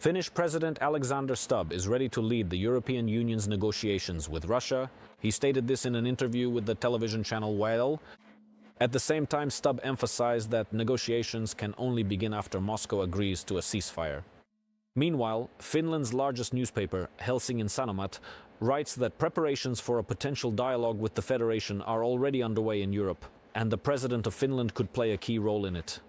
Finnish President Alexander Stubb is ready to lead the European Union's negotiations with Russia. He stated this in an interview with the television channel YL. At the same time, Stubb emphasized that negotiations can only begin after Moscow agrees to a ceasefire. Meanwhile, Finland's largest newspaper, Helsingin Sanomat, writes that preparations for a potential dialogue with the Federation are already underway in Europe, and the President of Finland could play a key role in it.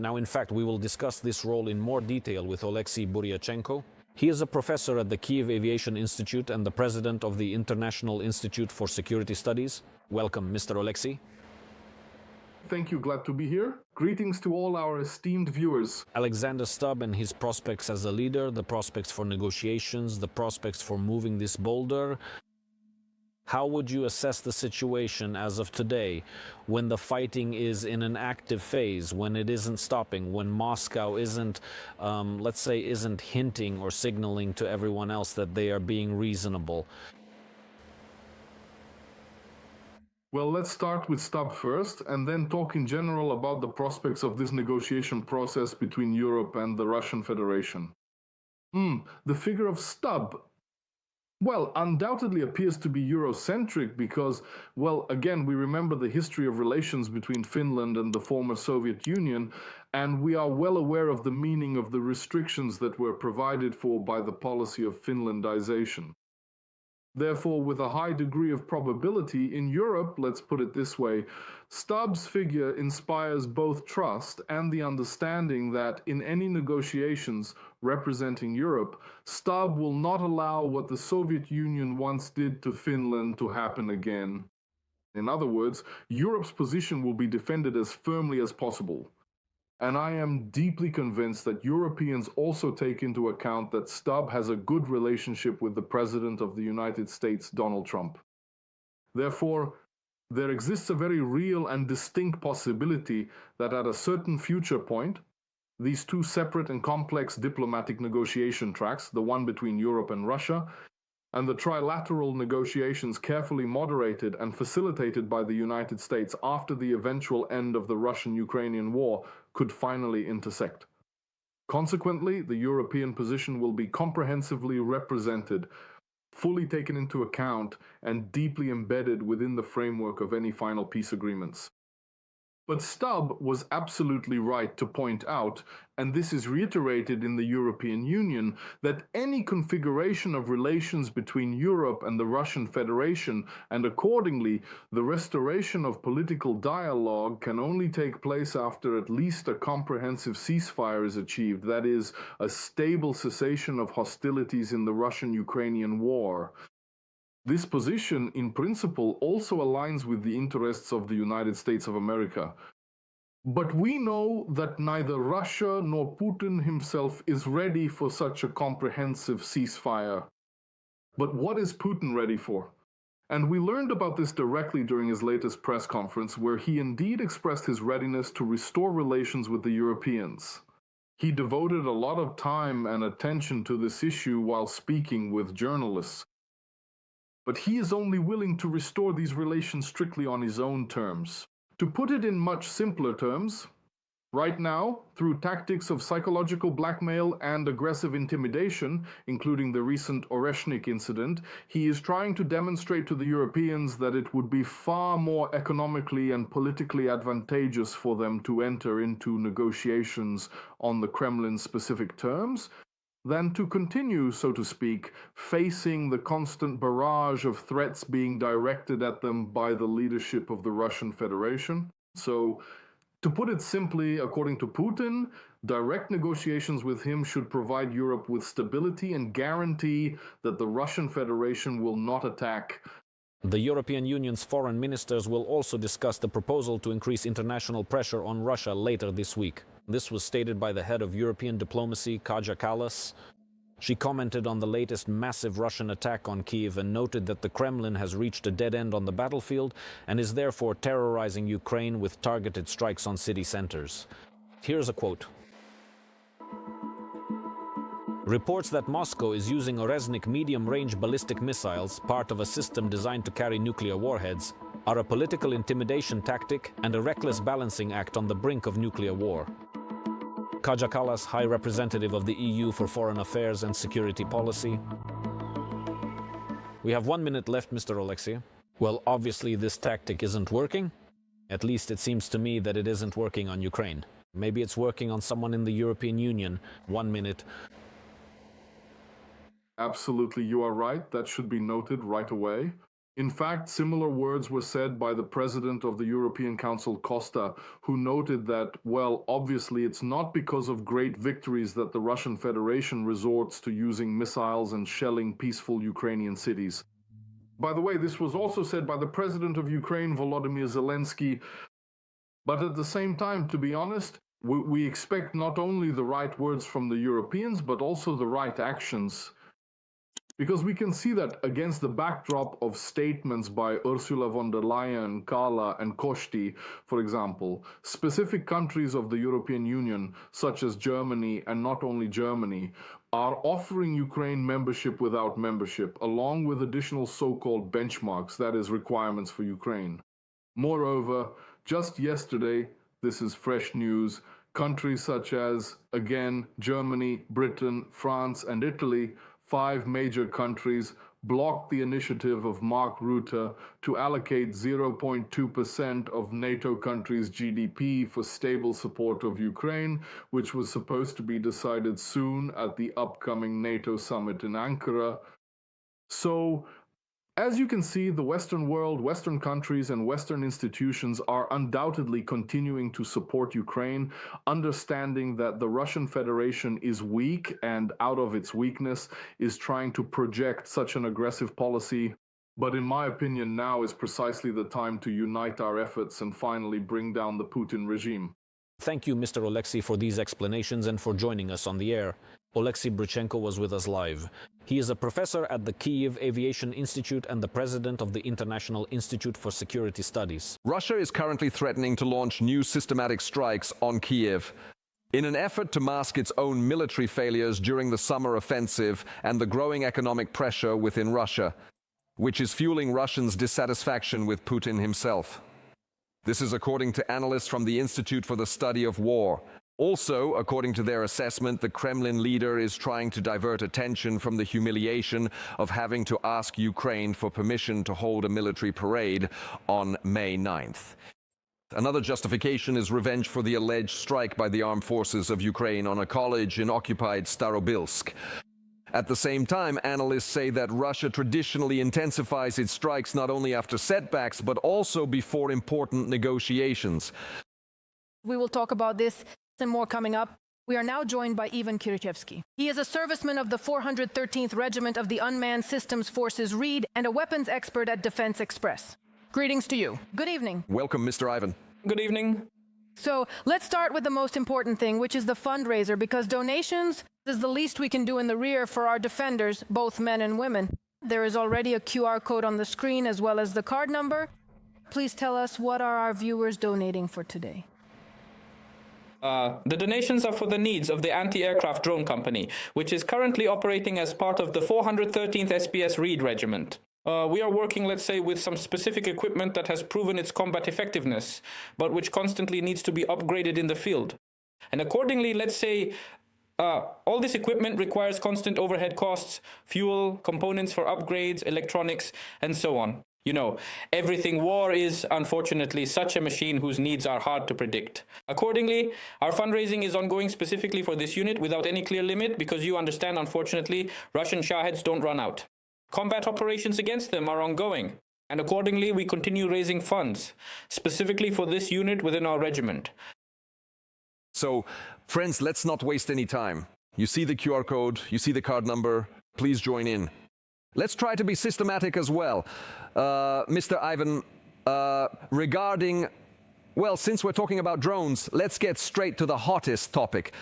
Now, in fact, we will discuss this role in more detail with Oleksii Buriachenko. He is a professor at the Kiev Aviation Institute and the president of the International Institute for Security Studies. Welcome, Mr. Oleksii. Thank you, glad to be here. Greetings to all our esteemed viewers. Alexander Stubb and his prospects as a leader, the prospects for negotiations, the prospects for moving this boulder. How would you assess the situation as of today, when the fighting is in an active phase, when it isn't stopping, when Moscow isn't, let's say, isn't hinting or signaling to everyone else that they are being reasonable? Well, let's start with Stubb first, and then talk in general about the prospects of this negotiation process between Europe and the Russian Federation. The figure of Stubb, well, undoubtedly appears to be Eurocentric because, well, again, we remember the history of relations between Finland and the former Soviet Union, and we are well aware of the meaning of the restrictions that were provided for by the policy of Finlandization. Therefore, with a high degree of probability, in Europe, let's put it this way, Stubb's figure inspires both trust and the understanding that in any negotiations representing Europe, Stubb will not allow what the Soviet Union once did to Finland to happen again. In other words, Europe's position will be defended as firmly as possible. And I am deeply convinced that Europeans also take into account that Stubb has a good relationship with the President of the United States, Donald Trump. Therefore, there exists a very real and distinct possibility that at a certain future point, these two separate and complex diplomatic negotiation tracks, the one between Europe and Russia, and the trilateral negotiations carefully moderated and facilitated by the United States after the eventual end of the Russian-Ukrainian war, could finally intersect. Consequently, the European position will be comprehensively represented, fully taken into account, and deeply embedded within the framework of any final peace agreements. But Stubb was absolutely right to point out, and this is reiterated in the European Union, that any configuration of relations between Europe and the Russian Federation, and accordingly the restoration of political dialogue, can only take place after at least a comprehensive ceasefire is achieved, that is, a stable cessation of hostilities in the Russian-Ukrainian war. This position, in principle, also aligns with the interests of the United States of America. But we know that neither Russia nor Putin himself is ready for such a comprehensive ceasefire. But what is Putin ready for? And we learned about this directly during his latest press conference, where he indeed expressed his readiness to restore relations with the Europeans. He devoted a lot of time and attention to this issue while speaking with journalists. But he is only willing to restore these relations strictly on his own terms. To put it in much simpler terms, right now, through tactics of psychological blackmail and aggressive intimidation, including the recent Oreshnik incident, he is trying to demonstrate to the Europeans that it would be far more economically and politically advantageous for them to enter into negotiations on the Kremlin's specific terms, than to continue, so to speak, facing the constant barrage of threats being directed at them by the leadership of the Russian Federation. So, to put it simply, according to Putin, direct negotiations with him should provide Europe with stability and guarantee that the Russian Federation will not attack. The European Union's foreign ministers will also discuss the proposal to increase international pressure on Russia later this week. This was stated by the head of European diplomacy, Kaja Kallas. She commented on the latest massive Russian attack on Kyiv and noted that the Kremlin has reached a dead end on the battlefield and is therefore terrorizing Ukraine with targeted strikes on city centers. Here's a quote. Reports that Moscow is using Oreshnik medium-range ballistic missiles, part of a system designed to carry nuclear warheads, are a political intimidation tactic and a reckless balancing act on the brink of nuclear war. Kaja Kallas, High Representative of the EU for Foreign Affairs and Security Policy. We have 1 minute left, Mr. Oleksii. Well, obviously this tactic isn't working. At least it seems to me that it isn't working on Ukraine. Maybe it's working on someone in the European Union. 1 minute. Absolutely, you are right. That should be noted right away. In fact, similar words were said by the President of the European Council, Costa, who noted that, well, obviously it's not because of great victories that the Russian Federation resorts to using missiles and shelling peaceful Ukrainian cities. By the way, this was also said by the President of Ukraine, Volodymyr Zelensky. But at the same time, to be honest, we expect not only the right words from the Europeans, but also the right actions. Because we can see that against the backdrop of statements by Ursula von der Leyen, Kala, and Kosti, for example, specific countries of the European Union, such as Germany and not only Germany, are offering Ukraine membership without membership, along with additional so-called benchmarks, that is, requirements for Ukraine. Moreover, just yesterday, this is fresh news, countries such as, again, Germany, Britain, France, and Italy, 5 major countries, blocked the initiative of Mark Rutte to allocate 0.2% of NATO countries' GDP for stable support of Ukraine, which was supposed to be decided soon at the upcoming NATO summit in Ankara. So, as you can see, the Western world, Western countries, and Western institutions are undoubtedly continuing to support Ukraine, understanding that the Russian Federation is weak and, out of its weakness, is trying to project such an aggressive policy. But in my opinion, now is precisely the time to unite our efforts and finally bring down the Putin regime. Thank you, Mr. Oleksii, for these explanations and for joining us on the air. Oleksii Buriachenko was with us live. He is a professor at the Kyiv Aviation Institute and the president of the International Institute for Security Studies. Russia is currently threatening to launch new systematic strikes on Kyiv in an effort to mask its own military failures during the summer offensive and the growing economic pressure within Russia, which is fueling Russians' dissatisfaction with Putin himself. This is according to analysts from the Institute for the Study of War. Also, according to their assessment, the Kremlin leader is trying to divert attention from the humiliation of having to ask Ukraine for permission to hold a military parade on May 9th. Another justification is revenge for the alleged strike by the armed forces of Ukraine on a college in occupied Starobilsk. At the same time, analysts say that Russia traditionally intensifies its strikes not only after setbacks, but also before important negotiations. We will talk about this and more coming up. We are now joined by Ivan Kirchevsky. He is a serviceman of the 413th Regiment of the Unmanned Systems Forces Reed and a weapons expert at Defense Express. Greetings to you. Good evening. Welcome, Mr. Ivan. Good evening. So let's start with the most important thing, which is the fundraiser, because donations is the least we can do in the rear for our defenders, both men and women. There is already a QR code on the screen as well as the card number. Please tell us, what are our viewers donating for today? The donations are for the needs of the anti-aircraft drone company, which is currently operating as part of the 413th SPS Reed Regiment. We are working, let's say, with some specific equipment that has proven its combat effectiveness, but which constantly needs to be upgraded in the field. And accordingly, let's say, all this equipment requires constant overhead costs, fuel, components for upgrades, electronics, and so on. You know, everything war is, unfortunately, such a machine whose needs are hard to predict. Accordingly, our fundraising is ongoing specifically for this unit without any clear limit because you understand, unfortunately, Russian Shaheeds don't run out. Combat operations against them are ongoing, and accordingly, we continue raising funds, specifically for this unit within our regiment. So, friends, let's not waste any time. You see the QR code, you see the card number, please join in. Let's try to be systematic as well. Mr. Ivan, regarding, well, since we're talking about drones, let's get straight to the hottest topic.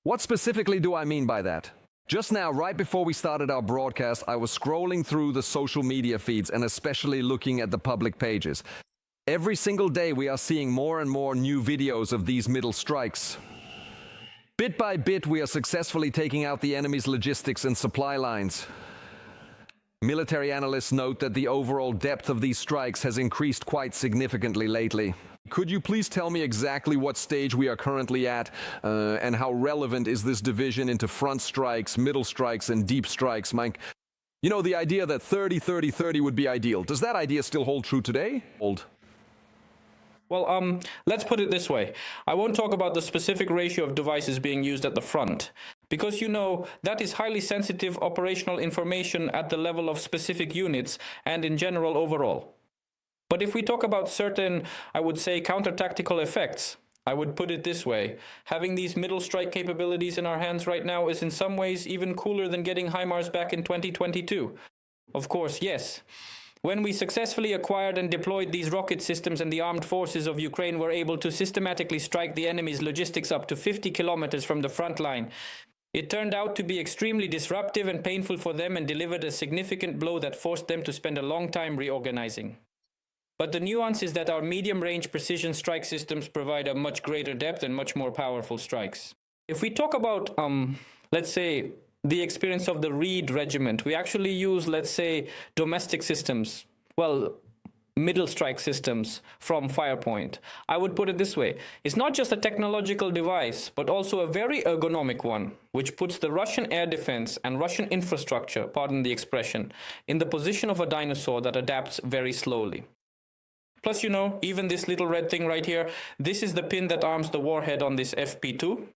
What specifically do I mean by that? Just now, right before we started our broadcast, I was scrolling through the social media feeds and especially looking at the public pages. Every single day we are seeing more and more new videos of these middle strikes. Bit by bit, we are successfully taking out the enemy's logistics and supply lines. Military analysts note that the overall depth of these strikes has increased quite significantly lately. could you please tell me exactly what stage we are currently at, and how relevant is this division into front strikes, middle strikes, and deep strikes? Mike, you know, the idea that 30-30-30 would be ideal. Does that idea still hold true today? Well, let's put it this way. I won't talk about the specific ratio of devices being used at the front, because, you know, that is highly sensitive operational information at the level of specific units and in general overall. But if we talk about certain, I would say, counter-tactical effects, I would put it this way. Having these middle strike capabilities in our hands right now is in some ways even cooler than getting HIMARS back in 2022. Of course, yes. When we successfully acquired and deployed these rocket systems and the armed forces of Ukraine were able to systematically strike the enemy's logistics up to 50 kilometers from the front line, it turned out to be extremely disruptive and painful for them and delivered a significant blow that forced them to spend a long time reorganizing. But the nuance is that our medium-range precision strike systems provide a much greater depth and much more powerful strikes. If we talk about, let's say, the experience of the Reed Regiment, we actually use, let's say, domestic systems, well, middle strike systems from Firepoint. I would put it this way. It's not just a technological device, but also a very ergonomic one, which puts the Russian air defense and Russian infrastructure, pardon the expression, in the position of a dinosaur that adapts very slowly. Plus, you know, even this little red thing right here, this is the pin that arms the warhead on this FP2.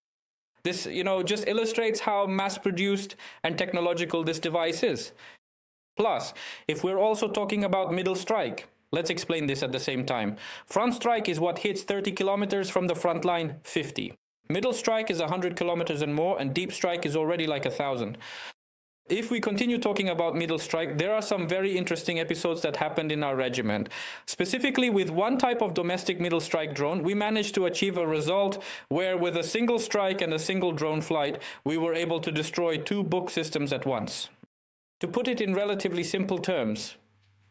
This, you know, just illustrates how mass-produced and technological this device is. Plus, if we're also talking about middle strike, let's explain this at the same time. Front strike is what hits 30 kilometers from the front line, 50. Middle strike is 100 kilometers and more, and deep strike is already like 1,000. If we continue talking about middle strike, there are some very interesting episodes that happened in our regiment. Specifically, with one type of domestic middle strike drone, we managed to achieve a result where with a single strike and a single drone flight, we were able to destroy 2 book systems at once. To put it in relatively simple terms,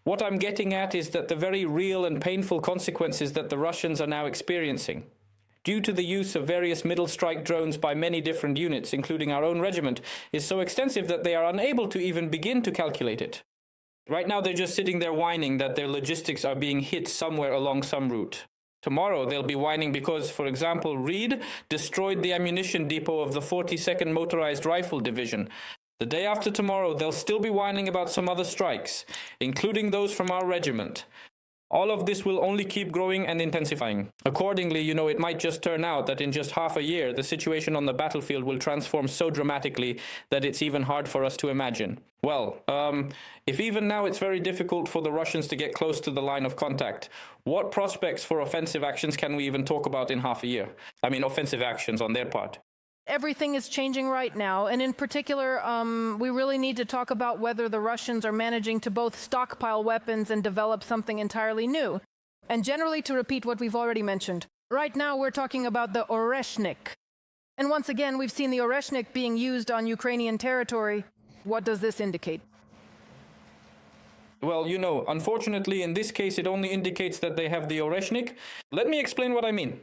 what I'm getting at is that the very real and painful consequences that the Russians are now experiencing, due to the use of various middle strike drones by many different units, including our own regiment, is so extensive that they are unable to even begin to calculate it. Right now, they're just sitting there whining that their logistics are being hit somewhere along some route. Tomorrow, they'll be whining because, for example, Reed destroyed the ammunition depot of the 42nd Motorized Rifle Division. The day after tomorrow, they'll still be whining about some other strikes, including those from our regiment. All of this will only keep growing and intensifying. Accordingly, you know, it might just turn out that in just half a year, the situation on the battlefield will transform so dramatically that it's even hard for us to imagine. Well, if even now it's very difficult for the Russians to get close to the line of contact, what prospects for offensive actions can we even talk about in half a year? I mean, offensive actions on their part. Everything is changing right now, and in particular, we really need to talk about whether the Russians are managing to both stockpile weapons and develop something entirely new. And generally, to repeat what we've already mentioned, right now we're talking about the Oreshnik. And once again, we've seen the Oreshnik being used on Ukrainian territory. What does this indicate? Well, you know, unfortunately, in this case, it only indicates that they have the Oreshnik. Let me explain what I mean.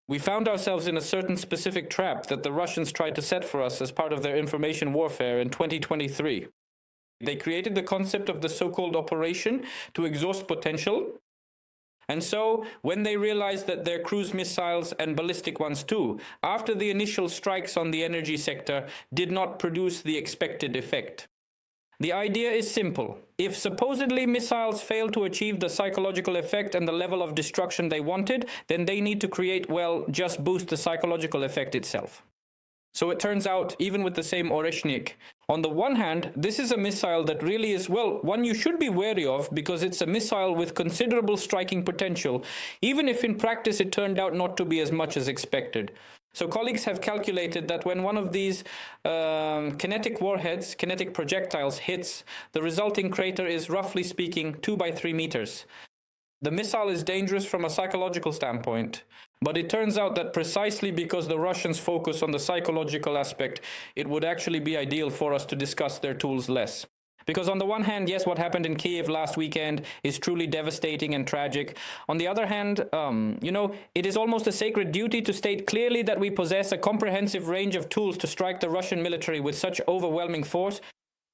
We found ourselves in a certain specific trap that the Russians tried to set for us as part of their information warfare in 2023. They created the concept of the so-called operation to exhaust potential. And so, when they realized that their cruise missiles and ballistic ones too, after the initial strikes on the energy sector, did not produce the expected effect. The idea is simple. If supposedly missiles fail to achieve the psychological effect and the level of destruction they wanted, then they need to create, well, just boost the psychological effect itself. So it turns out, even with the same Oreshnik, on the one hand, this is a missile that really is, well, one you should be wary of because it's a missile with considerable striking potential, even if in practice it turned out not to be as much as expected. So colleagues have calculated that when one of these kinetic warheads, kinetic projectiles hits, the resulting crater is roughly speaking 2 by 3 meters. The missile is dangerous from a psychological standpoint, but it turns out that precisely because the Russians focus on the psychological aspect, it would actually be ideal for us to discuss their tools less. Because on the one hand, yes, what happened in Kiev last weekend is truly devastating and tragic. On the other hand, you know, it is almost a sacred duty to state clearly that we possess a comprehensive range of tools to strike the Russian military with such overwhelming force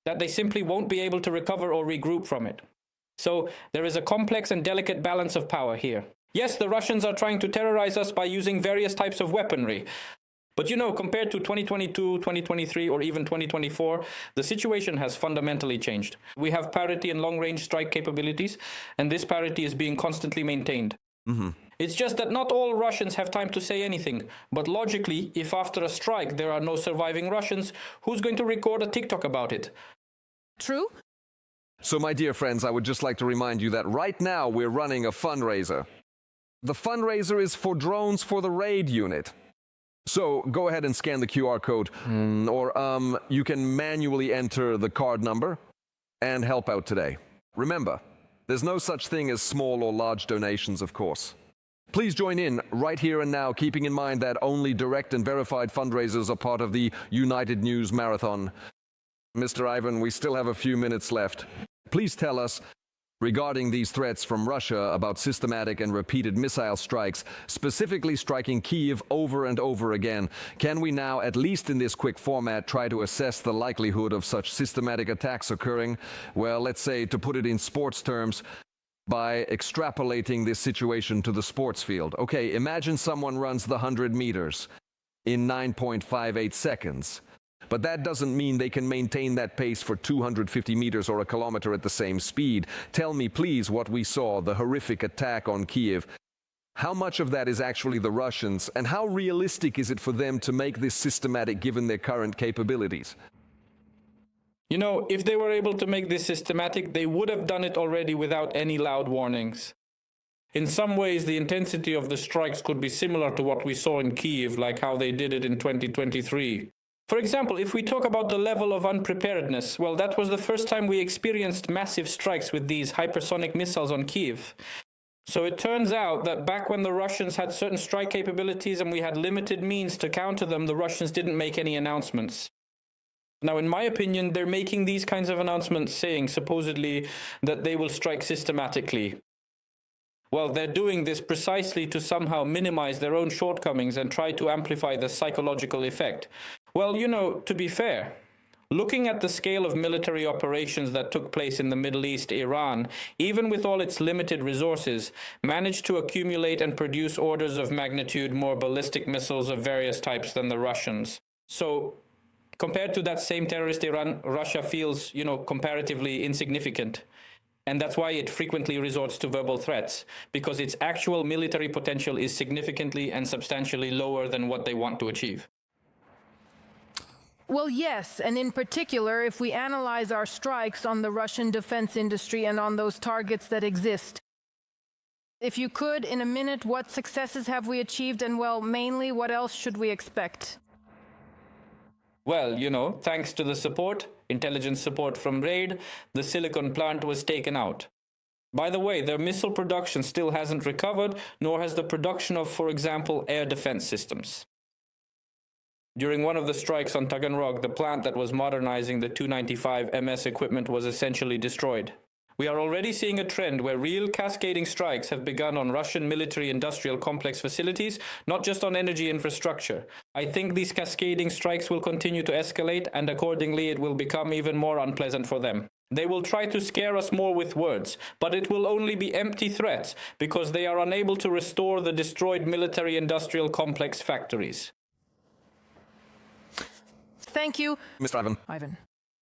that they simply won't be able to recover or regroup from it. So there is a complex and delicate balance of power here. Yes, the Russians are trying to terrorize us by using various types of weaponry. But compared to 2022, 2023, or even 2024, the situation has fundamentally changed. We have parity in long-range strike capabilities, and this parity is being constantly maintained. It's just that not all Russians have time to say anything. But logically, if after a strike there are no surviving Russians, who's going to record a TikTok about it? True? So, my dear friends, I would just like to remind you that right now we're running a fundraiser. The fundraiser is for drones for the raid unit. So go ahead and scan the QR code, or you can manually enter the card number and help out today. Remember, there's no such thing as small or large donations, of course. Please join in right here and now, keeping in mind that only direct and verified fundraisers are part of the United News Marathon. Mr. Ivan, we still have a few minutes left. Please tell us, regarding these threats from Russia about systematic and repeated missile strikes, specifically striking Kyiv over and over again, can we now, at least in this quick format, try to assess the likelihood of such systematic attacks occurring? Well, let's say, to put it in sports terms, by extrapolating this situation to the sports field. Okay, imagine someone runs the 100 meters in 9.58 seconds. But that doesn't mean they can maintain that pace for 250 meters or a kilometer at the same speed. Tell me, please, what we saw, the horrific attack on Kyiv. How much of that is actually the Russians, and how realistic is it for them to make this systematic given their current capabilities? If they were able to make this systematic, they would have done it already without any loud warnings. In some ways, the intensity of the strikes could be similar to what we saw in Kyiv, like how they did it in 2023. For example, if we talk about the level of unpreparedness, well, that was the first time we experienced massive strikes with these hypersonic missiles on Kyiv. So it turns out that back when the Russians had certain strike capabilities and we had limited means to counter them, the Russians didn't make any announcements. Now, in my opinion, they're making these kinds of announcements saying, supposedly, that they will strike systematically. Well, they're doing this precisely to somehow minimize their own shortcomings and try to amplify the psychological effect. Well, to be fair, looking at the scale of military operations that took place in the Middle East, Iran, even with all its limited resources, managed to accumulate and produce orders of magnitude more ballistic missiles of various types than the Russians. So, compared to that same terrorist Iran, Russia feels, comparatively insignificant. And that's why it frequently resorts to verbal threats, because its actual military potential is significantly and substantially lower than what they want to achieve. Well, yes, and in particular, if we analyze our strikes on the Russian defense industry and on those targets that exist. If you could, in a minute, what successes have we achieved, and, well, mainly, what else should we expect? Well, thanks to the support, intelligence support from RAID, the Silicon plant was taken out. By the way, their missile production still hasn't recovered, nor has the production of, for example, air defense systems. During one of the strikes on Taganrog, the plant that was modernizing the 295 MS equipment was essentially destroyed. We are already seeing a trend where real cascading strikes have begun on Russian military-industrial complex facilities, not just on energy infrastructure. I think these cascading strikes will continue to escalate, and accordingly it will become even more unpleasant for them. They will try to scare us more with words, but it will only be empty threats, because they are unable to restore the destroyed military-industrial complex factories. Thank you, Mr. Ivan.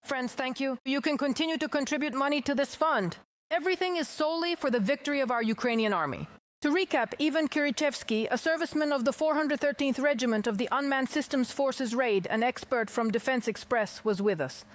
Friends, thank you. You can continue to contribute money to this fund. Everything is solely for the victory of our Ukrainian army. To recap, Ivan Kirichevsky, a serviceman of the 413th Regiment of the Unmanned Systems Forces RAID, an expert from Defense Express, was with us.